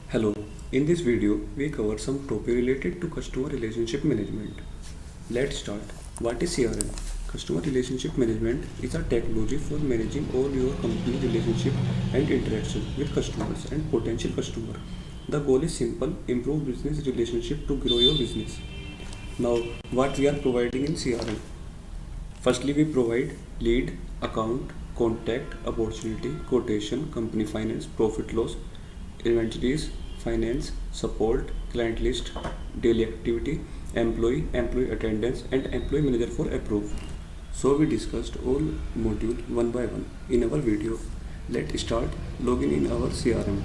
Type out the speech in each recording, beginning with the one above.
Hello, in this video we cover some topic related to customer relationship management. Let's start. What is CRM? Customer relationship management is a technology for managing all your company relationship and interaction with customers and potential customer. The goal is simple, improve business relationship to grow your business. Now, what we are providing in CRM? Firstly, we provide lead, account, contact, opportunity, quotation, company finance, profit loss, inventories, finance, support, client list, daily activity, employee attendance, and employee manager for approve. So we discussed all module one by one in our video. Let's start login in our CRM.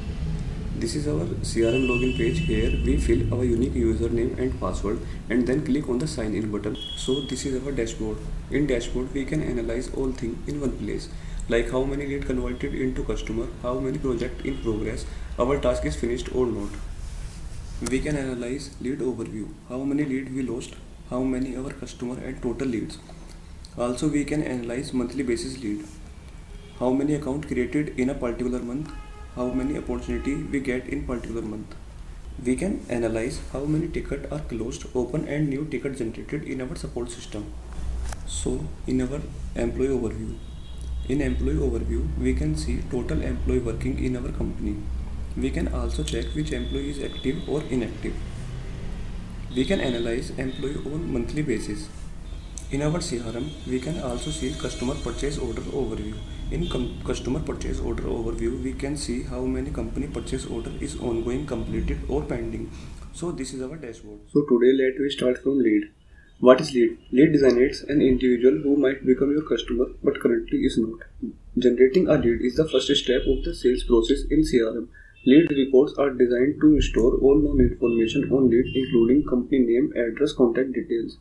This is our CRM login page. Here we fill our unique username and password and then click on the sign in button. So this is our dashboard. In dashboard we can analyze all things in one place, like how many lead converted into customer, how many project in progress, our task is finished or not. We can analyze lead overview, how many lead we lost, how many our customer and total leads. Also we can analyze monthly basis lead, how many account created in a particular month, how many opportunity we get in particular month. We can analyze how many tickets are closed, open and new ticket generated in our support system. So in our employee overview, we can see total employee working in our company. We can also check which employee is active or inactive. We can analyze employee on monthly basis. In our CRM, we can also see customer purchase order overview. In customer purchase order overview, we can see how many company purchase order is ongoing, completed or pending. So this is our dashboard. So today let we start from lead. What is lead? Lead designates an individual who might become your customer but currently is not. Generating a lead is the first step of the sales process in CRM. Lead reports are designed to store all known information on lead, including company name, address, contact details.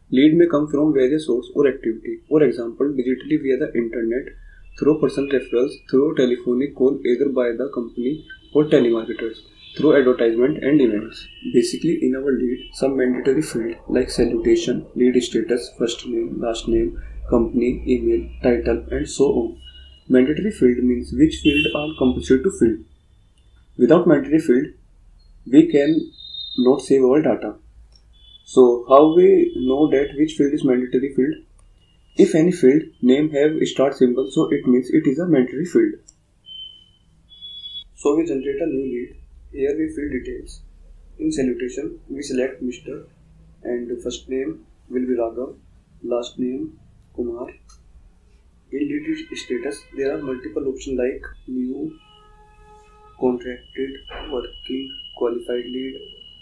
Lead may come from various sources or activity. For example, digitally via the internet, through personal referrals, through telephonic call either by the company or telemarketers, through advertisement and events. Basically, in our lead, some mandatory field like salutation, lead status, first name, last name, company, email, title, and so on. Mandatory field means which field are compulsory to fill. Without mandatory field, we can not save our data. So how we know that which field is mandatory field? If any field name have start symbol, so it means it is a mandatory field. So we generate a new lead. Here we fill details. In salutation, we select Mr. and first name will be Raghav, last name Kumar. In lead status, there are multiple options like new, contracted, working, qualified lead,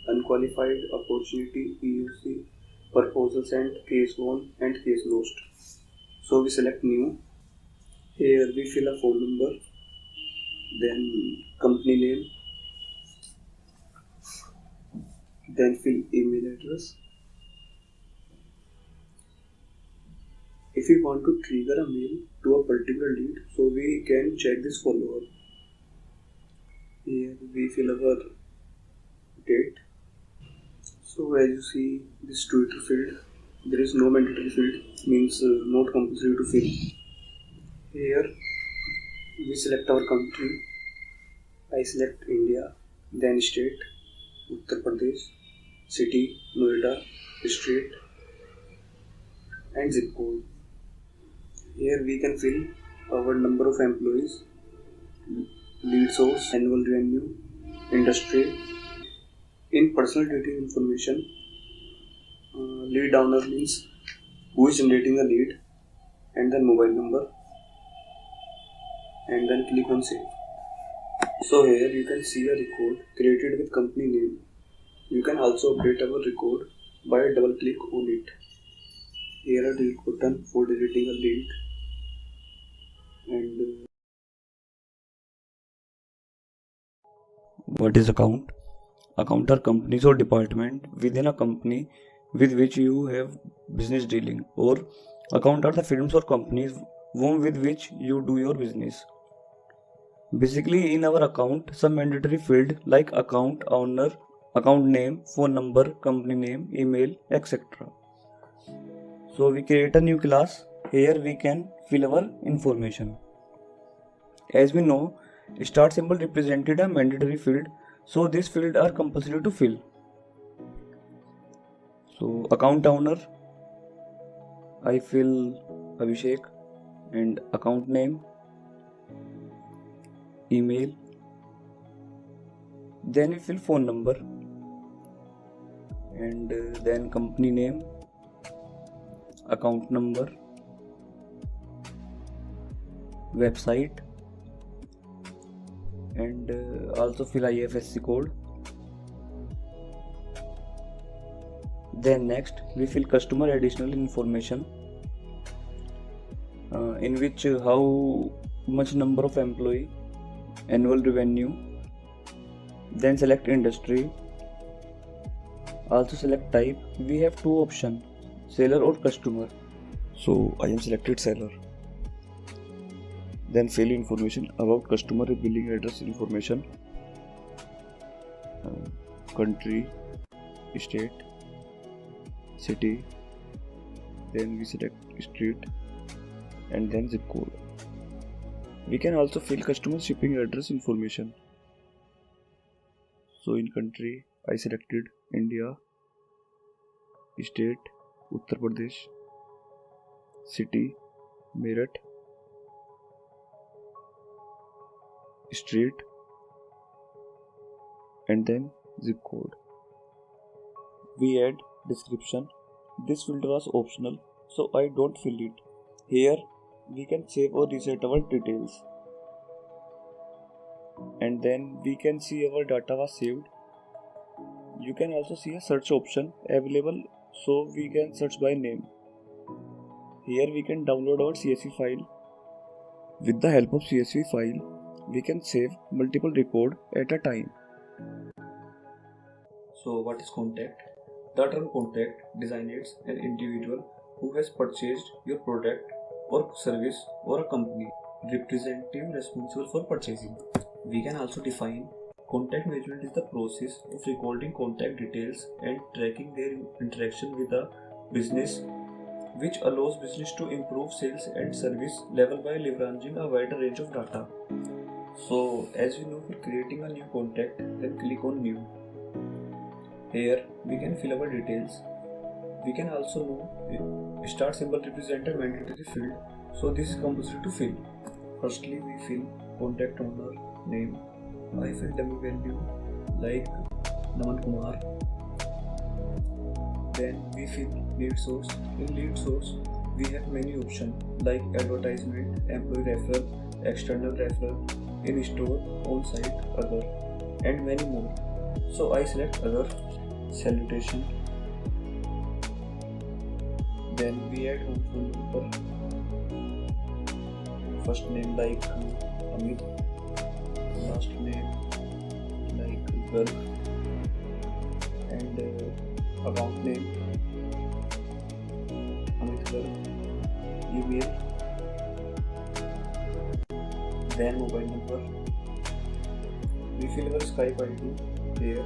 unqualified, opportunity, POC, proposal sent, case won and case lost. So we select new. Here we fill a phone number, then company name, then fill email address. If we want to trigger a mail to a particular lead, so we can check this follow-up. Here we fill our date. So as you see this Twitter field, there is no mandatory field, means not compulsory to fill. Here we select our country. I select India, then state, Uttar Pradesh, city, Noida, street and zip code. Here we can fill our number of employees, lead source, annual revenue, industry. In personal detail information, lead owner means who is generating the lead, and then mobile number, and then click on save. So here you can see a record created with company name. You can also update our record by a double click on it. Here a delete button for deleting a lead, and what is account? Account are companies or department within a company with which you have business dealing, or account are the firms or companies with which you do your business. Basically, in our account, some mandatory field like account owner, account name, phone number, company name, email, etc. So we create a new class. Here we can fill our information. As we know, start symbol represented a mandatory field, So these fields are compulsory to fill. So account owner, I fill Abhishek, and account name, email, then we fill phone number, and then company name, account number, website, and also fill IFSC code. Then next we fill customer additional information, in which how much number of employee, annual revenue, then select industry, also select type. We have two options, seller or customer, so I am selected seller. Then fill information about customer, billing address information, country, state, city, then we select street, and then zip code. We can also fill customer shipping address information. So in country, I selected India, state, Uttar Pradesh, city, Meerut, street, and then zip code. We add description. This field was optional, so I don't fill it. Here we can save or reset our details, and then we can see our data was saved. You can also see a search option available, so we can search by name. Here we can download our CSV file. With the help of CSV file, we can save multiple records at a time. So what is contact? The term contact designates an individual who has purchased your product or service, or a company representative responsible for purchasing. We can also define contact management is the process of recording contact details and tracking their interaction with the business, which allows business to improve sales and service level by leveraging a wider range of data. So as we know, for creating a new contact, then click on new. Here we can fill our details. We can also know start symbol represent a mandatory field, so this is compulsory to fill. Firstly, we fill contact owner name. I fill dummy value like Naman Kumar. Then we fill lead source. In lead source, we have many options like advertisement, employee referral, external referral, in-store, on-site, other, and many more. So I select other, salutation. Then we add home phone number. First name like Amit, last name like Garg, and account name Amit Garg, email, then mobile number. We fill our Skype ID here.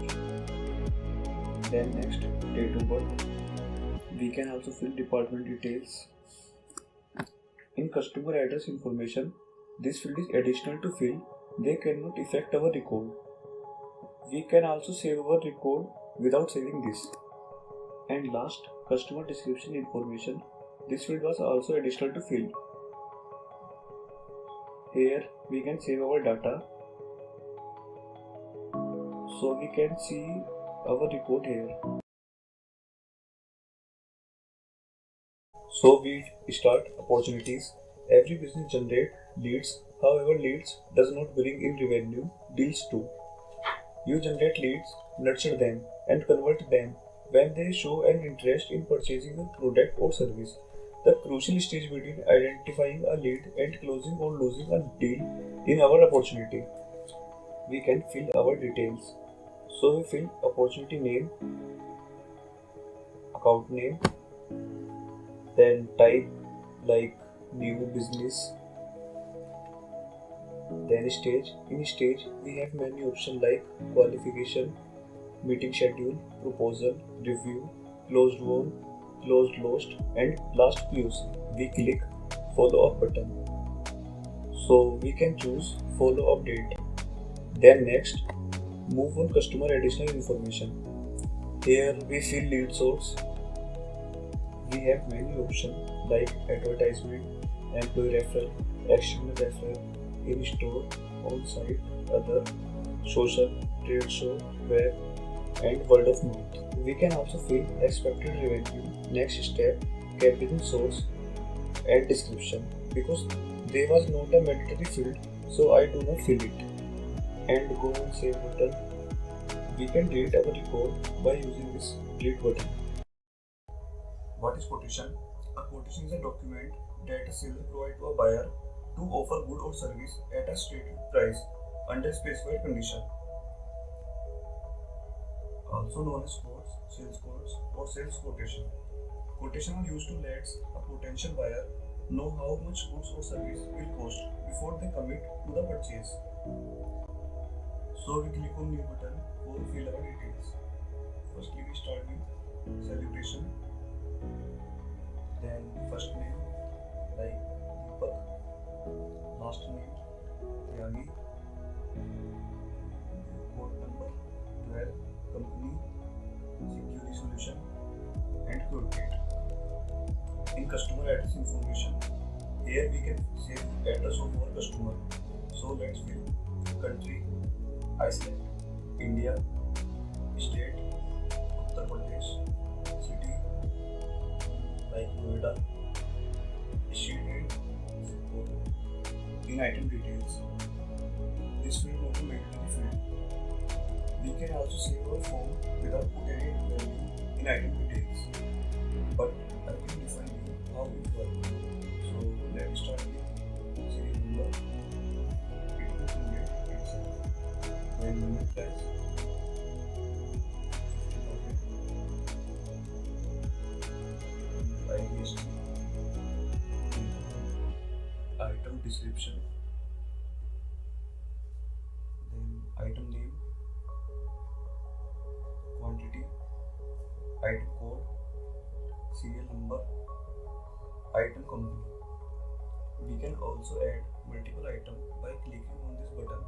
Then next, date of birth. We can also fill department details. In customer address information, this field is additional to fill. They cannot affect our record. We can also save our record without saving this. And last, customer description information. This field was also additional to fill. Here we can save our data, so we can see our record here. So we start opportunities. Every business generate leads. However, leads does not bring in revenue. Deals too. You generate leads, nurture them, and convert them when they show an interest in purchasing a product or service. The crucial stage between identifying a lead and closing or losing a deal in our opportunity. We can fill our details. So we fill opportunity name, account name, then type like new business, then stage. In stage we have many options like qualification, meeting schedule, proposal, review, closed won, closed lost, and last close. We click follow up button, so we can choose follow up date. Then next Move on customer additional information. Here we fill lead source. We have many options like advertisement, employee referral, external referral, in-store, on-site, other, social, trade show, web, and word of mouth. We can also fill expected revenue, next step, capital source, and description. Because there was not a mandatory field, so I do not fill it. And go on save button. We can delete our record by using this delete button. What is quotation? A quotation is a document that a seller provides to a buyer to offer good or service at a stated price under specified condition. Also known as quotes, or sales quotation. Quotation are used to let a potential buyer know how much goods or service will cost before they commit to the purchase. So we click on new button for fill our details. Firstly we start with celebration, then first name like Deepak, last name Yagi, code number 12, company, security solution, and code date. In customer address information, here we can save address of our customer. So let's fill country, I select India, state, Uttar Pradesh, city like Noida, issue date, zip code. In item details, this field not a mandatory field. We can also save our form without putting any value in item details, but I will define you how it works. So let's start with serial number. It will create itself. Then unit price, IGST, item description, then item name, quantity, item code, serial number, item company. We can also add multiple items by clicking on this button.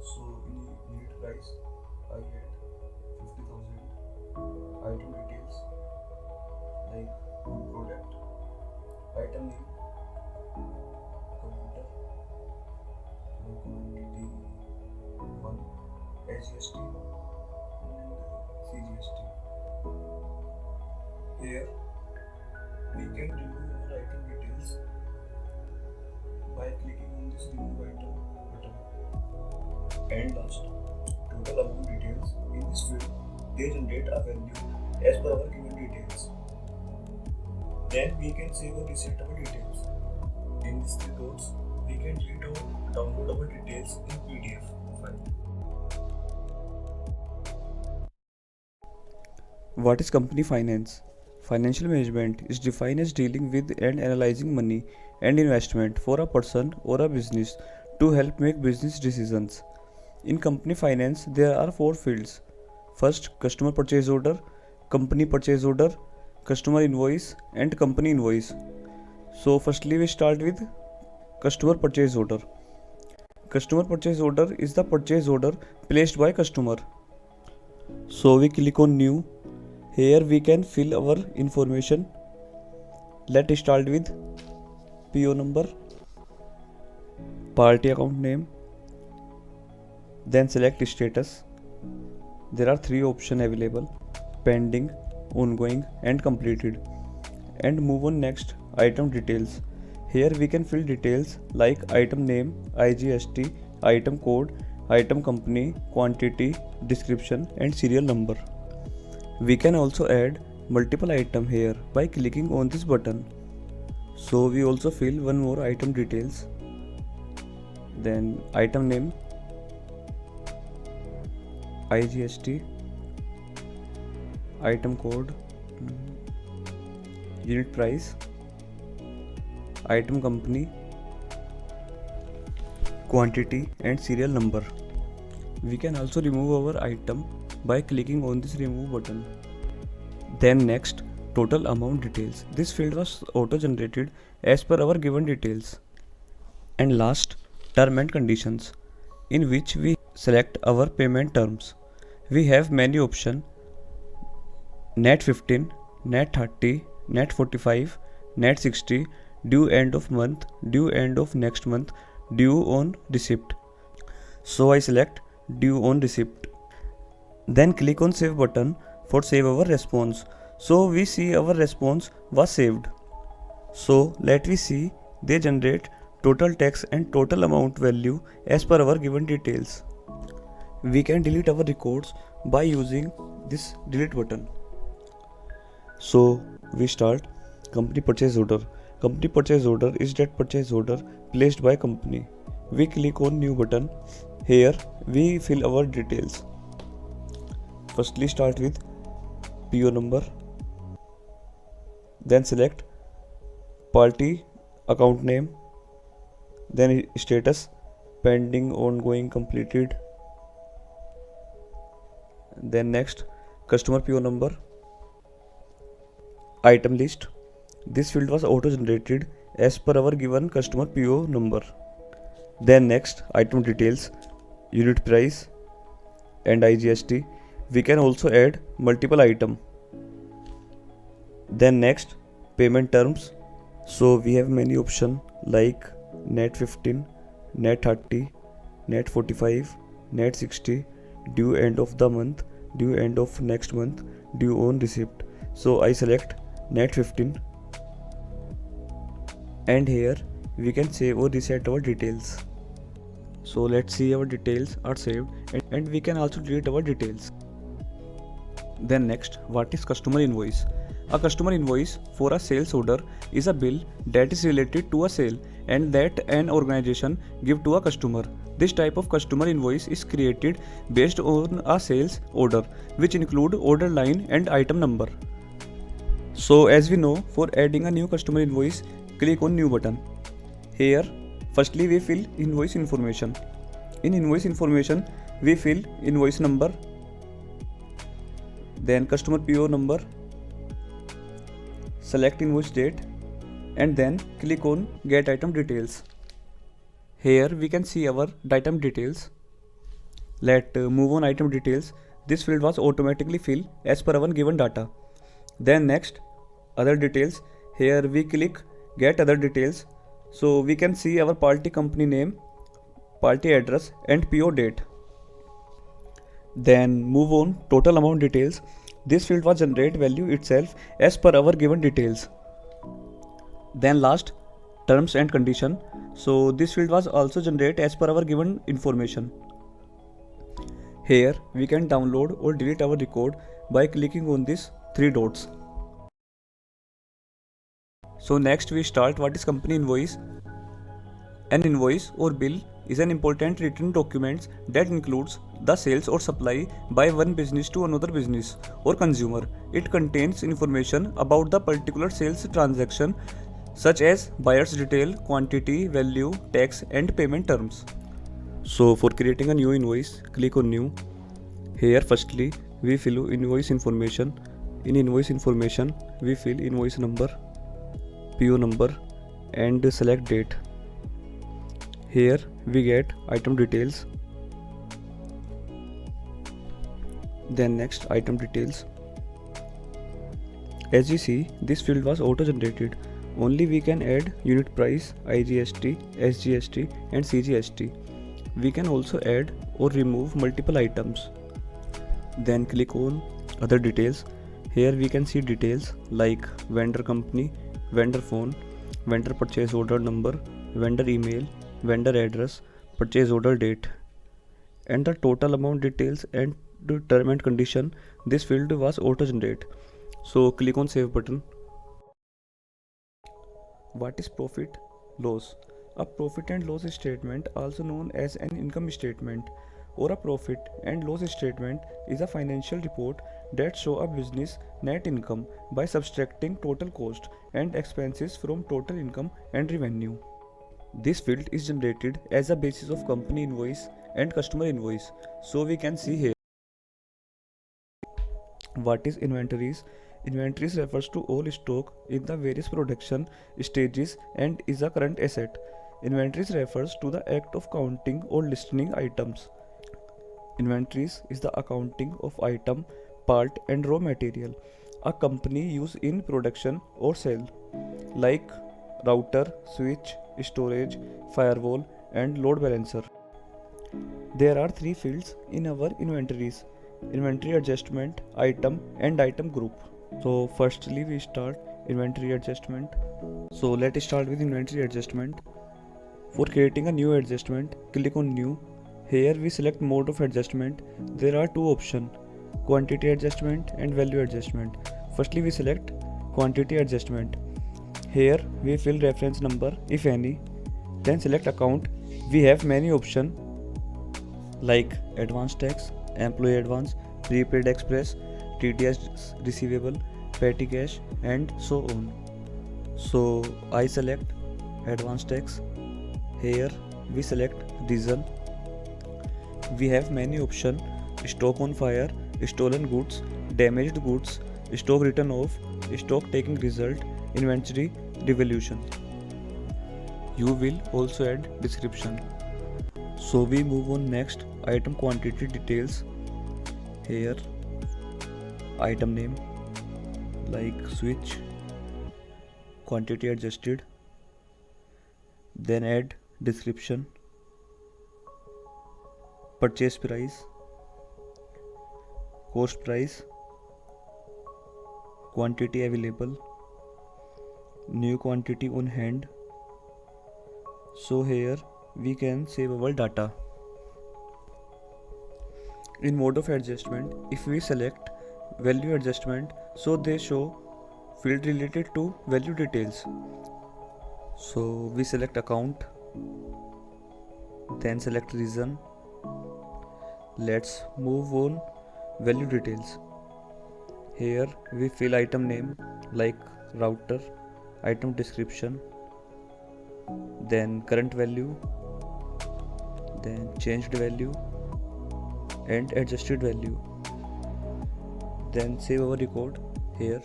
So in unit price, I add 50,000. Item details like product, item name, computer, quantity 1, SGST and CGST. Here we can remove our item details by clicking on this remove item button. And last, total amount details. In this field, they generate a value as per our given details. Then we can save or reset our details. In these three dots, we can read or download our details in PDF file. What is company finance? Financial management is defined as dealing with and analyzing money and investment for a person or a business to help make business decisions. In company finance, there are 4 fields. First, customer purchase order, company purchase order, customer invoice, and company invoice. So, firstly, we start with customer purchase order. Customer purchase order is the purchase order placed by customer. So, we click on new. Here we can fill our information. Let's start with PO number, party account name, then select status. There are 3 options available: pending, ongoing, and completed. And move on next, item details. Here we can fill details like item name, IGST, item code, item company, quantity, description, and serial number. We can also add multiple items here by clicking on this button. So we also fill one more item details. Then item name, IGST, item code, unit price, item company, quantity, and serial number. We can also remove our item by clicking on this remove button. Then next, total amount details. This field was auto generated as per our given details. And last, term and conditions. in which we select our payment terms. We have many options: net 15, net 30, net 45, net 60, due end of month, due end of next month, due on receipt. So I select due on receipt. Then click on save button for save our response. So we see our response was saved. So let we see they generate total tax and total amount value as per our given details. We can delete our records by using this delete button. So we start company purchase order. Company purchase order is that purchase order placed by company. We click on new button. Here we fill our details. Firstly start with PO number. Then select party, account name, then status, pending, ongoing, completed. Then next customer PO number, item list. This field was auto generated as per our given customer PO number. Then next item details, unit price and IGST. We can also add multiple item. Then next payment terms. So we have many options like net 15, net 30, net 45, net 60, due end of the month, due end of next month, due on receipt. So I select net 15, and here we can save or reset our details. So let's see our details are saved, and we can also delete our details. Then next, what is customer invoice? A customer invoice for a sales order is a bill that is related to a sale and that an organization give to a customer. This type of customer invoice is created based on a sales order, which include order line and item number. So as we know, for adding a new customer invoice, click on new button. Here firstly we fill invoice information. In invoice information we fill invoice number, then customer PO number, select invoice date, and then click on get item details. Here we can see our item details. Let's move on item details. This field was automatically filled as per our given data. Then next other details. Here we click get other details. So we can see our party company name, party address and PO date. Then move on total amount details. This field was generate value itself as per our given details. Then last terms and condition. So this field was also generate as per our given information. Here we can download or delete our record by clicking on these three dots. So next we start what is company invoice. An invoice or bill is an important written document that includes the sales or supply by one business to another business or consumer. It contains information about the particular sales transaction such as buyer's detail, quantity, value, tax and payment terms. So for creating a new invoice, click on new. Here firstly we fill invoice information. In invoice information we fill invoice number, PO number and select date. Here we get item details. Then next item details. As you see, this field was auto generated. Only we can add unit price, IGST, SGST and CGST. We can also add or remove multiple items. Then click on other details. Here we can see details like vendor company, vendor phone, vendor purchase order number, vendor email, vendor address, purchase order date, and the total amount details and the term and condition. This field was auto generate. So click on save button. What is profit loss? A profit and loss statement, also known as an income statement or a profit and loss statement, is a financial report that show a business net income by subtracting total cost and expenses from total income and revenue. This field is generated as a basis of company invoice and customer invoice. So we can see here. What is inventories? Inventories refers to all stock in the various production stages and is a current asset. Inventories refers to the act of counting or listing items. Inventories is the accounting of item, part and raw material a company use in production or sale, like router, switch, storage, firewall and load balancer. There are three fields in our inventories: inventory adjustment, item and item group. So firstly we start inventory adjustment. So let's start with inventory adjustment. For creating a new adjustment, click on new. Here we select mode of adjustment. There are two options: quantity adjustment and value adjustment. Firstly we select quantity adjustment. Here we fill reference number if any. Then select account. We have many options like advance tax, employee advance, prepaid express, TDS receivable, petty cash and so on. So I select advance tax. Here we select reason. We have many options: stock on fire, stolen goods, damaged goods, stock written off, stock taking result, inventory devolution. You will also add description. So we move on next, item quantity details. Here item name like switch, quantity adjusted. Then add description, purchase price, cost price, quantity available, new quantity on hand. So here we can save our data. In mode of adjustment, if we select value adjustment, so they show field related to value details. So we select account, then select reason. Let's move on value details. Here we fill item name like router, item description, then current value, then changed value and adjusted value. Then save our record here.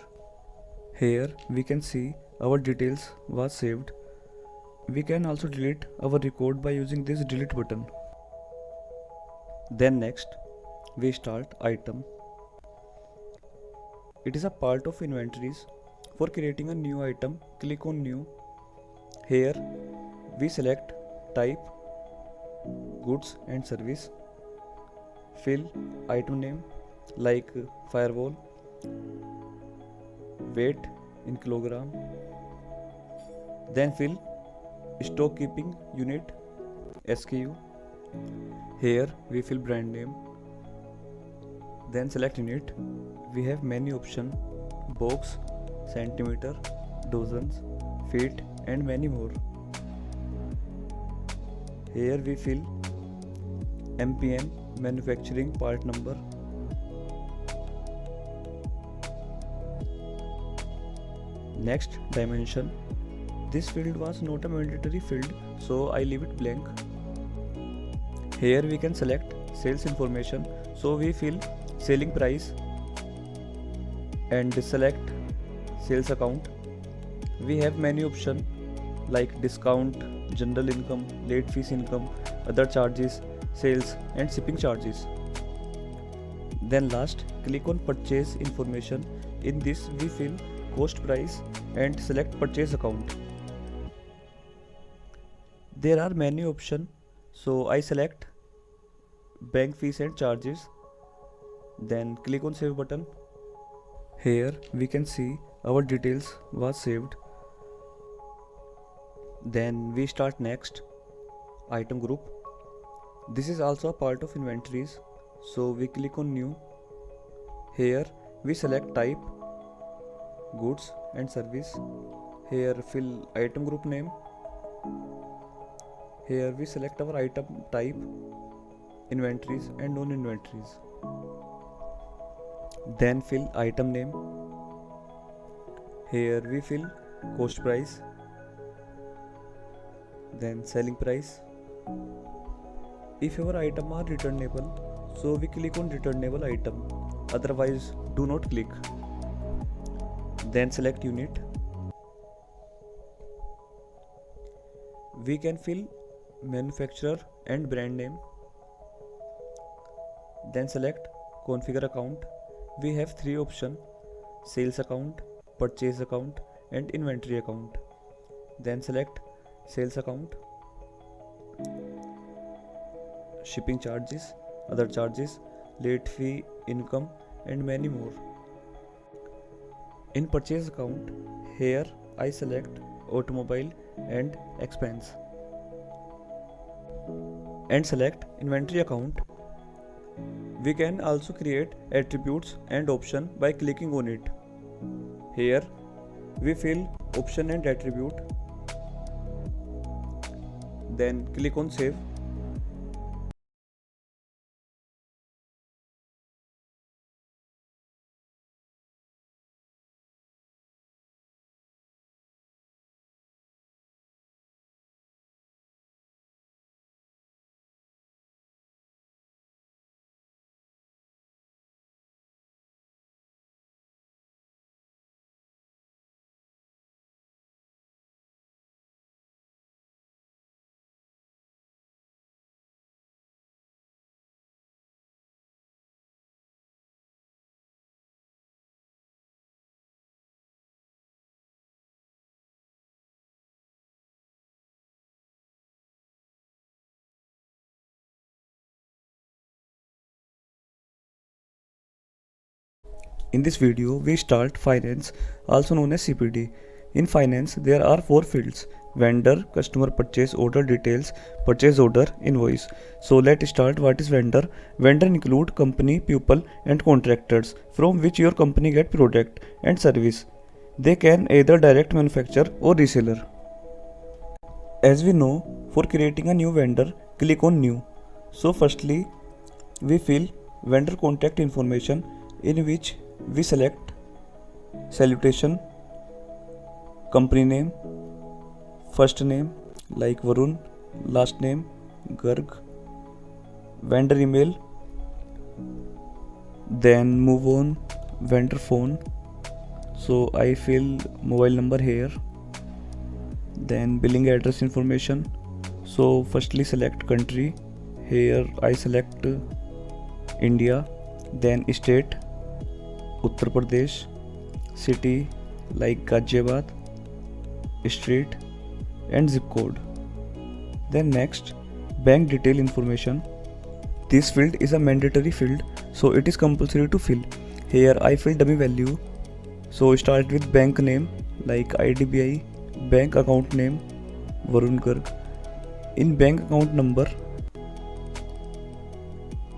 Here we can see our details was saved. We can also delete our record by using this delete button. Then next we start item. It is a part of inventories. For creating a new item, click on new. Here we select type, goods and service. Fill item name like firewall, weight in kilogram. Then fill stock keeping unit SKU. Here we fill brand name. Then select unit. We have many options: box, centimeter, dozens, feet and many more. Here we fill MPN, manufacturing part number. Next, dimension. This field was not a mandatory field, so I leave it blank. Here we can select sales information, so we fill selling price and select sales account. We have many options like discount, general income, late fees income, other charges, sales and shipping charges. Then last, click on purchase information. In this we fill cost price and select purchase account. There are many options, so I select bank fees and charges. Then click on save button. Here we can see our details was saved. Then we start next, item group. This is also a part of inventories, so we click on new. Here we select type, goods and service. Here fill item group name. Here we select our item type, inventories and non-inventories. Then fill item name. Here we fill cost price, then selling price. If our item are returnable, so we click on returnable item, otherwise do not click. Then select unit. We can fill manufacturer and brand name. Then select configure account. We have three options: sales account, purchase account and inventory account. Then select sales account. Shipping charges, other charges, late fee, income and many more. In purchase account, here I select automobile and expense and select inventory account. We can also create attributes and option by clicking on it. Here we fill option and attribute, then click on save. In this video, we start finance, also known as CPD. In finance, there are four fields: vendor, customer purchase order details, purchase order, invoice. So let's start. What is vendor? Vendor include company, people and contractors from which your company get product and service. They can either direct manufacturer or reseller. As we know, for creating a new vendor, click on new. So firstly, we fill vendor contact information, in which we select salutation, company name, first name like Varun, last name Garg, vendor email, then move on vendor phone. So I fill mobile number here, then billing address information. So firstly select country, here I select India, then state Uttar Pradesh, city like Ghaziabad, street and zip code. Then next, bank detail information. This field is a mandatory field, so it is compulsory to fill. Here I fill dummy value. So start with bank name like IDBI, bank account name Varun Garg, in bank account number,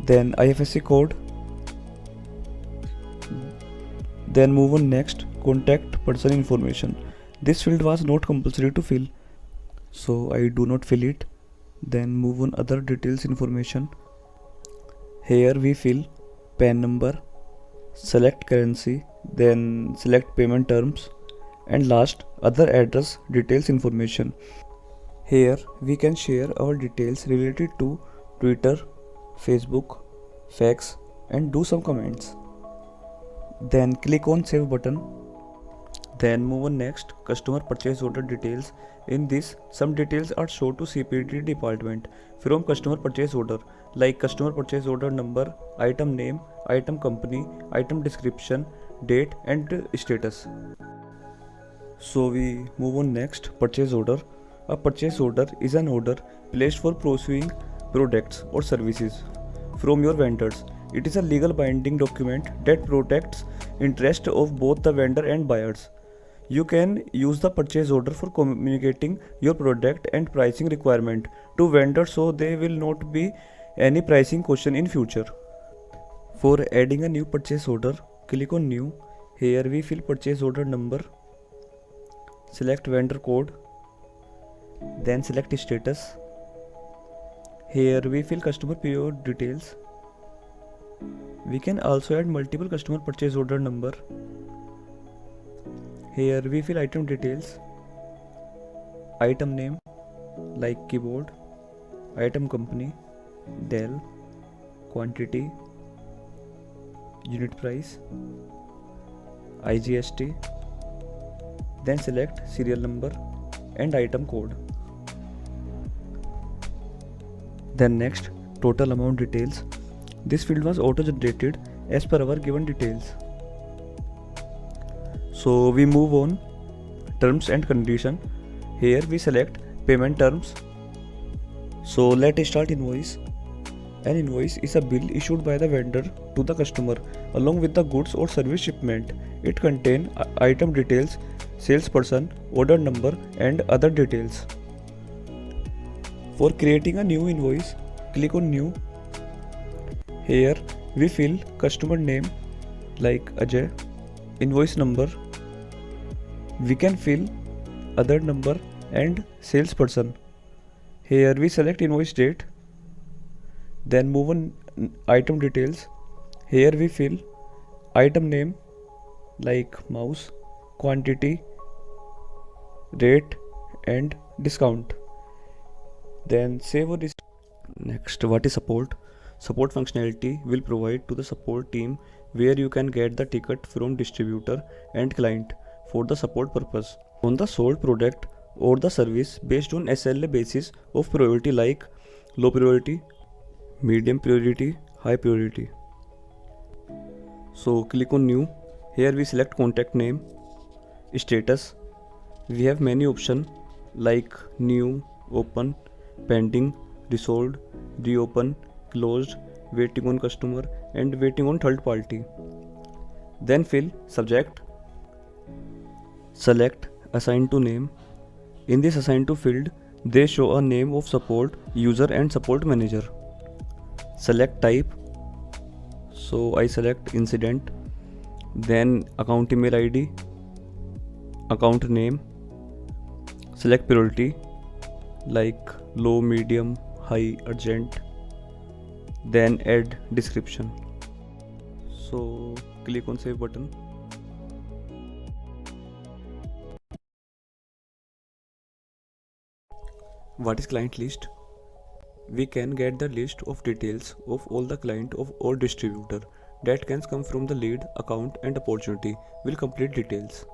then IFSC code. Then move on next, contact person information. This field was not compulsory to fill, so I do not fill it. Then move on other details information. Here we fill PAN number, select currency, then select payment terms, and last other address details information. Here we can share our details related to Twitter, Facebook, fax and do some comments. Then click on save button. Then move on next, customer purchase order details. In this, some details are shown to CPD department from customer purchase order, like customer purchase order number, item name, item company, item description, date and status. So we move on next, purchase order. A purchase order is an order placed for pursuing products or services from your vendors. It is a legal binding document that protects interest of both the vendor and buyers. You can use the purchase order for communicating your product and pricing requirement to vendors, so there will not be any pricing question in future. For adding a new purchase order, click on new. Here we fill purchase order number, select vendor code, then select status. Here we fill customer PO details. We can also add multiple customer purchase order number. Here we fill item details, item name like keyboard, item company, Dell, quantity, unit price, IGST, then select serial number and item code. Then next, total amount details. This field was auto generated as per our given details. So we move on. Terms and condition. Here we select payment terms. So let's start invoice. An invoice is a bill issued by the vendor to the customer along with the goods or service shipment. It contains item details, salesperson, order number and other details. For creating a new invoice, click on New. Here we fill customer name like Ajay, invoice number. We can fill other number and salesperson. Here we select invoice date. Then move on item details. Here we fill item name like mouse, quantity, rate and discount. Then save or restore. Next, what is support? Support functionality will provide to the support team where you can get the ticket from distributor and client for the support purpose on the sold product or the service based on SLA basis of priority like low priority, medium priority, high priority. So click on New. Here we select contact name, status. We have many options like new, open, pending, resolved, reopen, closed, waiting on customer and waiting on third party. Then fill subject. Select assign to name. In this assign to field, they show a name of support user and support manager. Select type. So I select incident. Then account email ID, account name. Select priority like low, medium, high, urgent. Then add description. So click on save button. What is client list? We can get the list of details of all the client of all distributor that can come from the lead, account and opportunity will complete details.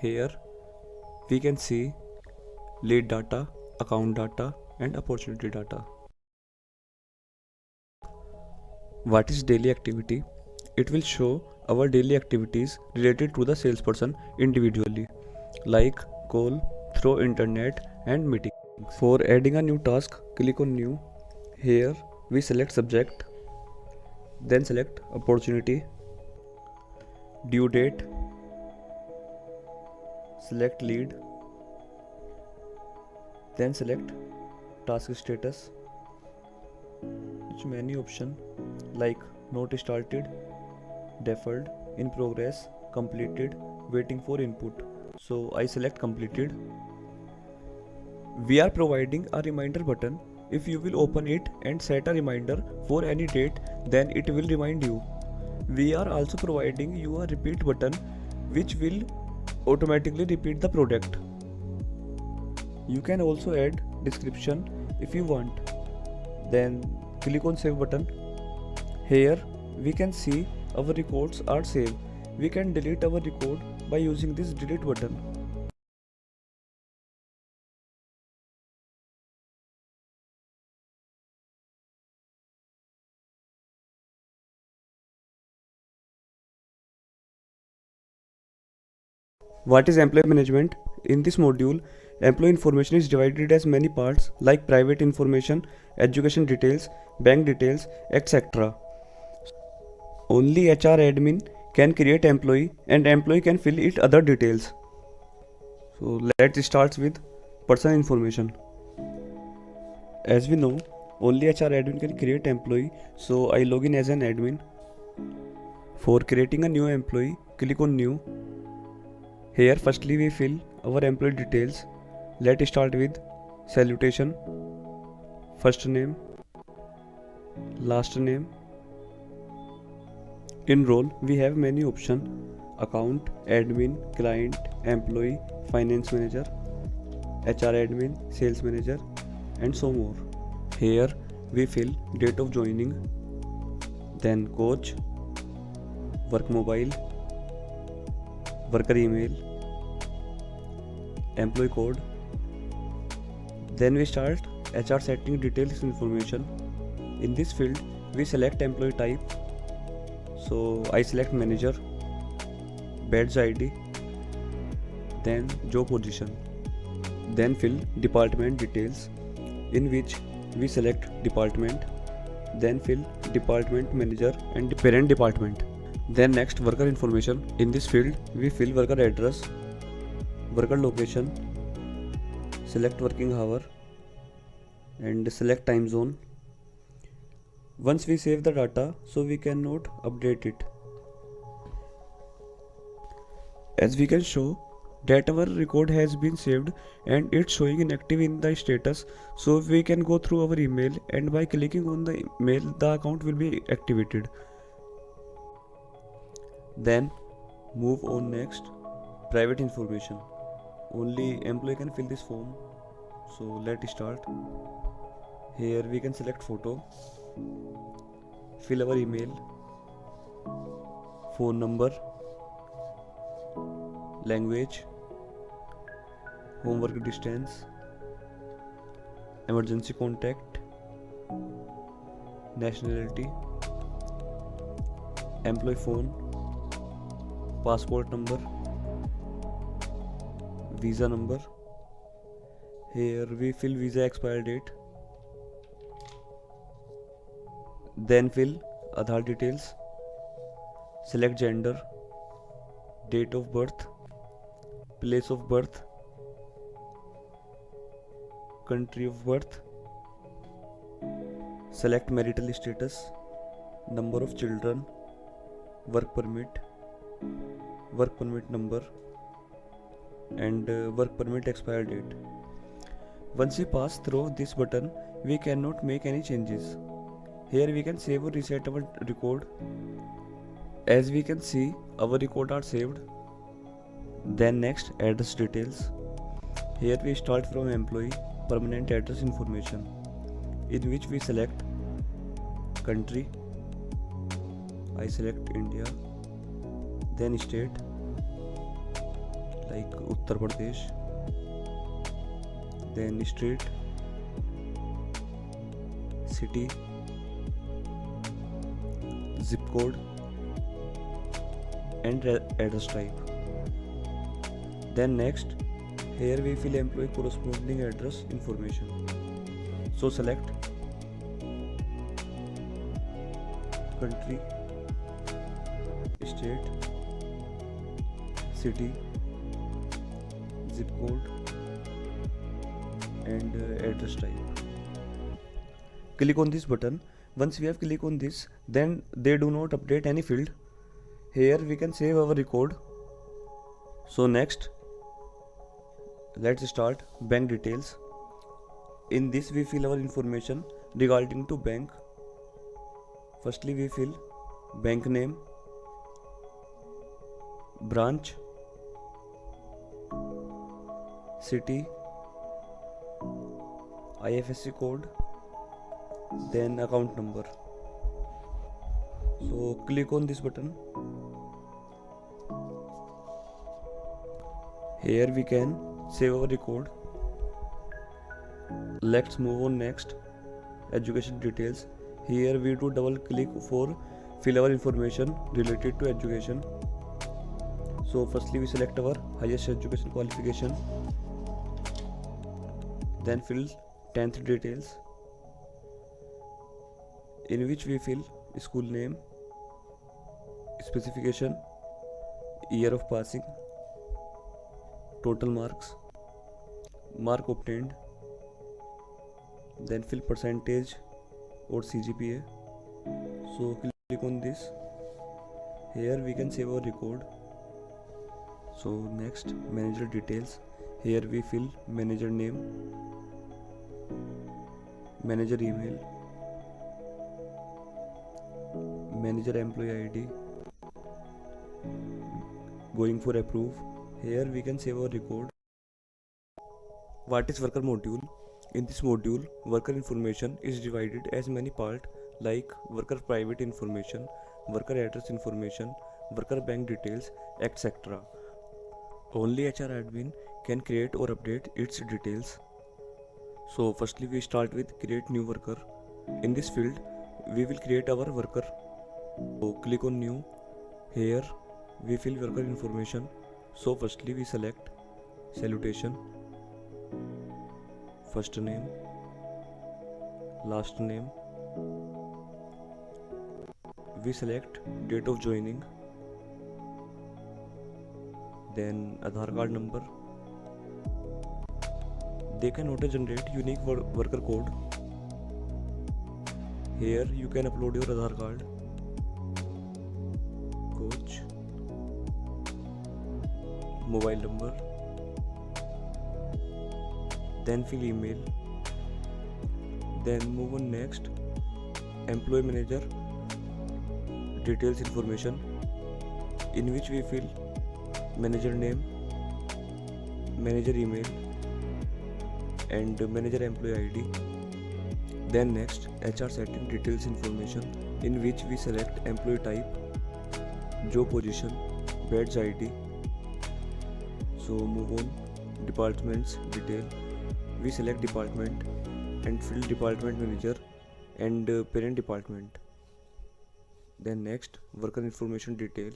Here we can see lead data, account data and opportunity data. What is daily activity? It will show our daily activities related to the salesperson individually like call, through internet and meeting. For adding a new task, click on New. Here we select subject, then select opportunity, due date, select lead, then select task status. Which many options like not started, deferred, in progress, completed, waiting for input. So I select completed. We are providing a reminder button. If you will open it and set a reminder for any date, then it will remind you. We are also providing you a repeat button which will automatically repeat the product. You can also add description if you want. Then click on save button. Here we can see our records are saved. We can delete our record by using this delete button. What is employee management? In this module, employee information is divided as many parts like private information, education details, bank details, etc. Only HR admin can create employee and employee can fill it other details. So let's start with person information. As we know, only HR admin can create employee, so I log in as an admin. For creating a new employee, click on New. Here firstly we fill our employee details. Let's start with salutation, first name, last name. In role we have many options: account, admin, client, employee, finance manager, HR admin, sales manager and so more. Here we fill date of joining, then coach, work mobile, worker email, employee code. Then we start HR setting details information In this field, we select employee type. So I select manager, badge ID, then job position. Then fill department details, in which we select department, then fill department manager and the parent department. Then next, worker information. In this field, we fill worker address, worker location, select working hour and select time zone. Once we save the data, so we cannot update it. As we can show that our record has been saved and it's showing inactive in the status, so we can go through our email and by clicking on the email the account will be activated. Then move on next, private information. Only employee can fill this form, so let's start. Here we can select photo, fill our email, phone number, language, homework distance, emergency contact, nationality, employee phone, passport number, visa number. Here we fill visa expire date, then fill Aadhaar details, select gender, date of birth, place of birth, country of birth, select marital status, number of children, work permit number and work permit expire date. Once we pass through this button, we cannot make any changes. Here we can save or reset our record. As we can see, our record are saved. Then next, address details. Here we start from employee permanent address information, in which we select country. I select India, then state like Uttar Pradesh, then street, city, zip code and address type. Then next, here we fill employee corresponding address information. So select country, state, city, zip code and address type. Click on this button. Once we have clicked on this, then they do not update any field. Here we can save our record. So next, let's start bank details. In this we fill our information regarding to bank. Firstly we fill bank name, branch, city, IFSC code, then account number. So click on this button. Here we can save our record. Let's move on next, education details. Here we do double click for fill our information related to education. So firstly we select our highest education qualification, then fill 10th details, in which we fill school name, specification, year of passing, total marks, mark obtained, then fill percentage or CGPA. So click on this. Here we can save our record. So next, manager details. Here we fill manager name, manager email, manager employee ID. Going for approve. Here we can save our record. What is worker module? In this module, worker information is divided as many parts like worker private information, worker address information, worker bank details, etc. Only HR admin can create or update its details. So firstly we start with create new worker. In this field, we will create our worker. So click on new. Here we fill worker information. So firstly we select salutation, first name, last name. We select date of joining, then Aadhaar card number. They can auto generate unique worker code. Here you can upload your Aadhaar card, coach, mobile number, then fill email, then move on next. Employee manager details information, in which we fill manager name, manager email and manager employee ID. Then next HR setting details information, in which we select employee type, job position, badge ID. So move on. Departments detail, we select department and fill department manager and parent department. Then next worker information detail,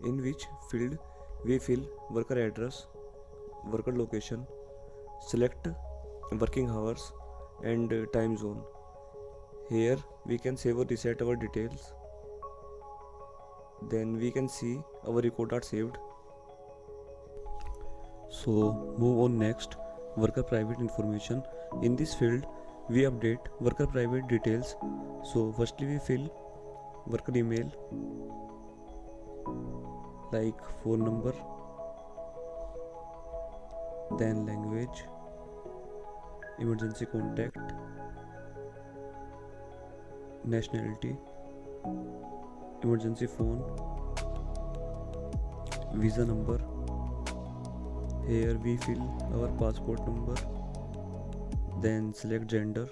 in which field we fill worker address, worker location, select working hours and time zone. Here we can save or reset our details. Then we can see our record are saved. So move on next. Worker private information, in this field we update worker private details. So firstly we fill worker email like phone number, then language, emergency contact, nationality, emergency phone, visa number. Here we fill our passport number, then select gender,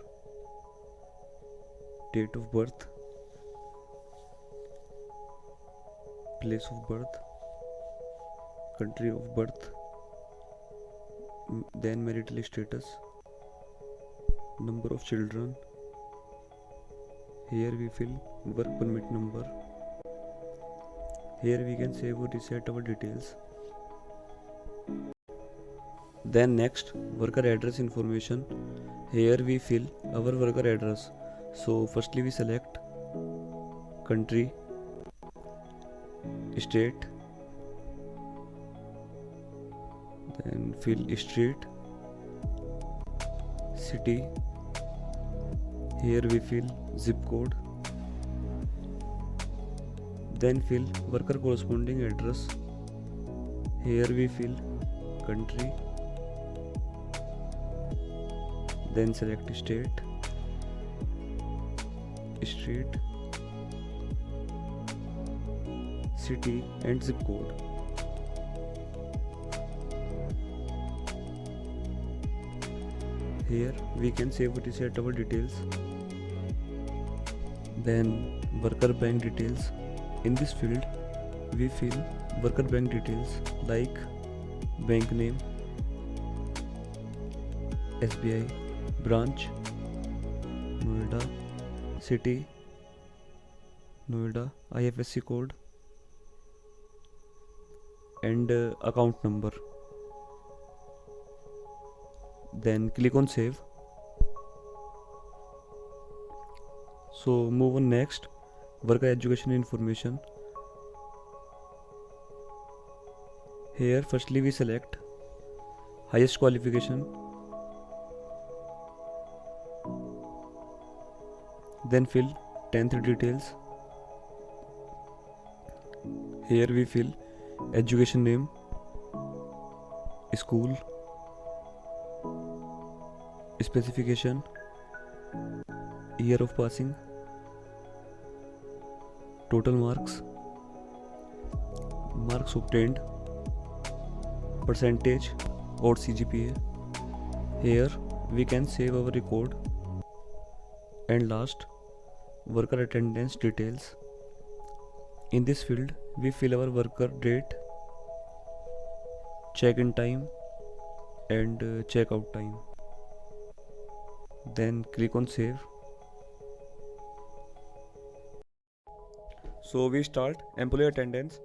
date of birth, place of birth, country of birth, then marital status, number of children. Here we fill work permit number. Here we can save or reset our details. Then next worker address information, here we fill our worker address. So firstly we select country, state, then fill street, city. Here we fill zip code, then fill worker corresponding address. Here we fill country, then select state, street, city and zip code. Here we can save or reset our details. Then worker bank details, in this field we fill worker bank details like bank name, SBI, branch, Noida, city, Noida, IFSC code and account number. Then click on save. So move on next. Worker education information. Here firstly we select highest qualification, then fill 10th details. Here we fill education name, school, specification, year of passing, total marks, marks obtained, percentage or CGPA. Here we can save our record. And last, worker attendance details. In this field we fill our worker date, check-in time and check-out time. Then click on save. So we start employee attendance.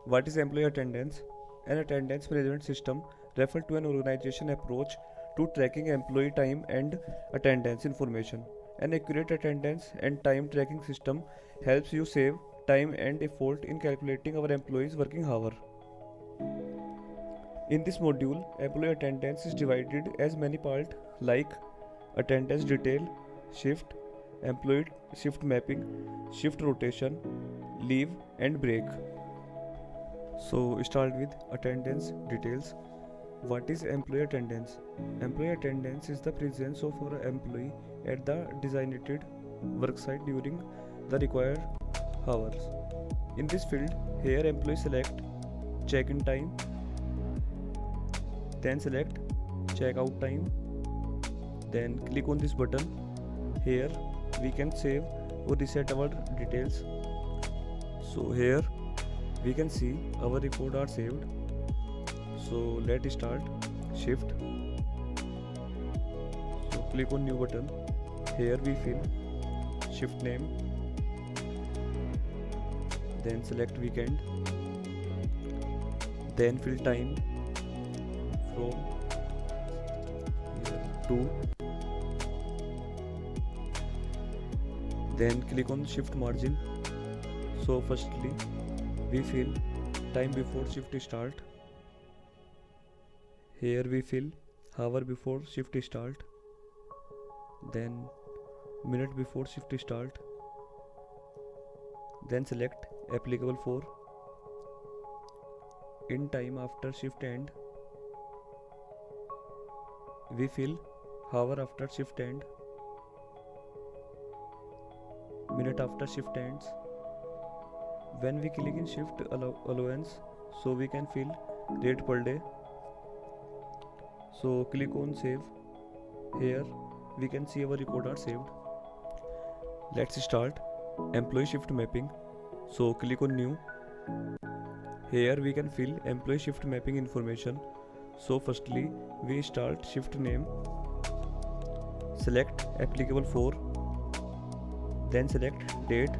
What is employee attendance? An attendance management system refers to an organization approach to tracking employee time and attendance information. An accurate attendance and time tracking system helps you save time and effort in calculating our employees' working hour. In this module, employee attendance is divided as many parts like attendance detail, shift, employee shift mapping, shift rotation, leave and break. So start with attendance details. What is employee attendance? Employee attendance is the presence of our employee at the designated worksite during the required hours. In this field, here employee select check-in time, then select check-out time, then click on this button. Here we can save or reset our details. So here we can see our record are saved. So let's start shift. So click on new button. Here we fill shift name, then select weekend, then fill time from to, then click on shift margin. So firstly we fill time before shift start. Here we fill hour before shift start, then minute before shift start, then select applicable for in time after shift end. We fill hour after shift end, minute after shift ends. When we click in shift allowance, so we can fill rate per day. So click on save. Here we can see our record are saved. Let's start employee shift mapping. So click on new. Here we can fill employee shift mapping information. So firstly we start shift name, select applicable for, then select date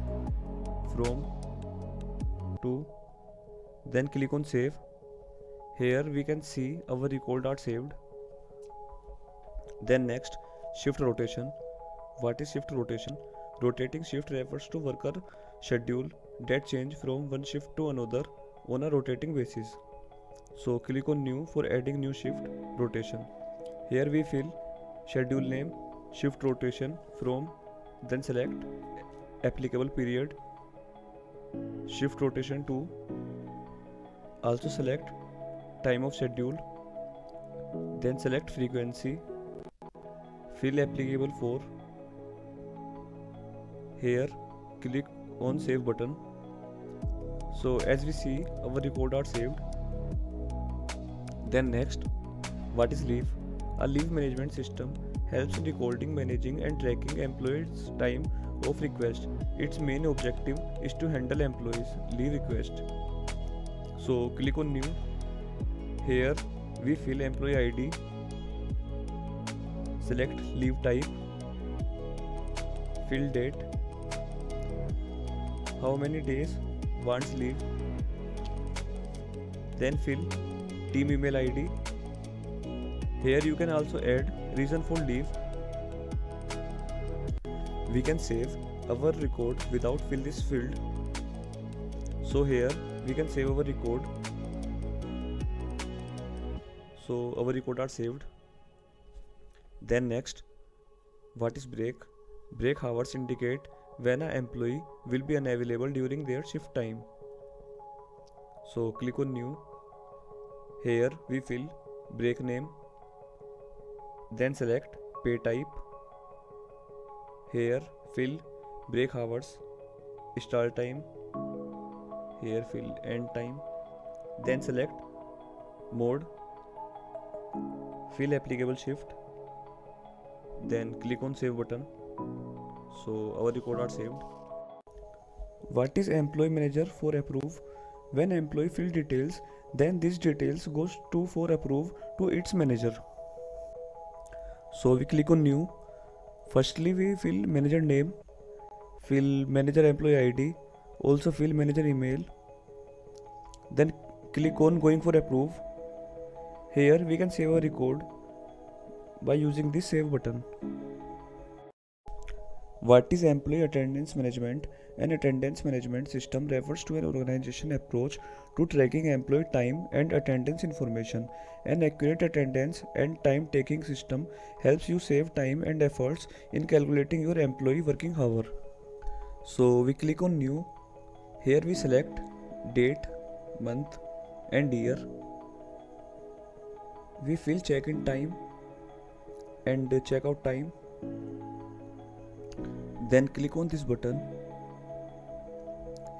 from to, then click on save. Here we can see our record are saved. Then next shift rotation. What is shift rotation? Rotating shift refers to worker schedule that change from one shift to another on a rotating basis. So click on new for adding new shift rotation. Here we fill schedule name, shift rotation from, then select applicable period, shift rotation to, also select time of schedule, then select frequency, fill applicable for. Here click on save button. So as we see our record are saved. Then next, what is leave? A leave management system helps in recording, managing and tracking employees' time of request. Its main objective is to handle employees' leave request. So click on new. Here we fill employee ID, select leave type, fill date, how many days wants leave, then fill team email ID. Here you can also add reason for leave. We can save our record without fill this field. So here we can save our record. So our record are saved. Then next, what is break? Break hours indicate when an employee will be unavailable during their shift time. So click on new. Here we fill break name, then select pay type. Here fill break hours, start time. Here fill end time, then select mode, fill applicable shift, then click on save button. So our record are saved. What is employee manager for approve? When employee fill details, then these details goes to for approve to its manager. So we click on new. Firstly we fill manager name, fill manager employee ID, Also fill manager email. Then click on going for approve. Here we can save a record by using this save button. What is employee attendance management? An attendance management system refers to an organization approach to tracking employee time and attendance information. An accurate attendance and time taking system helps you save time and efforts in calculating your employee working hour. So we click on new. Here we select date, month and year. We fill check-in time and check-out time. Then click on this button.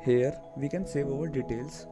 Here we can save our details.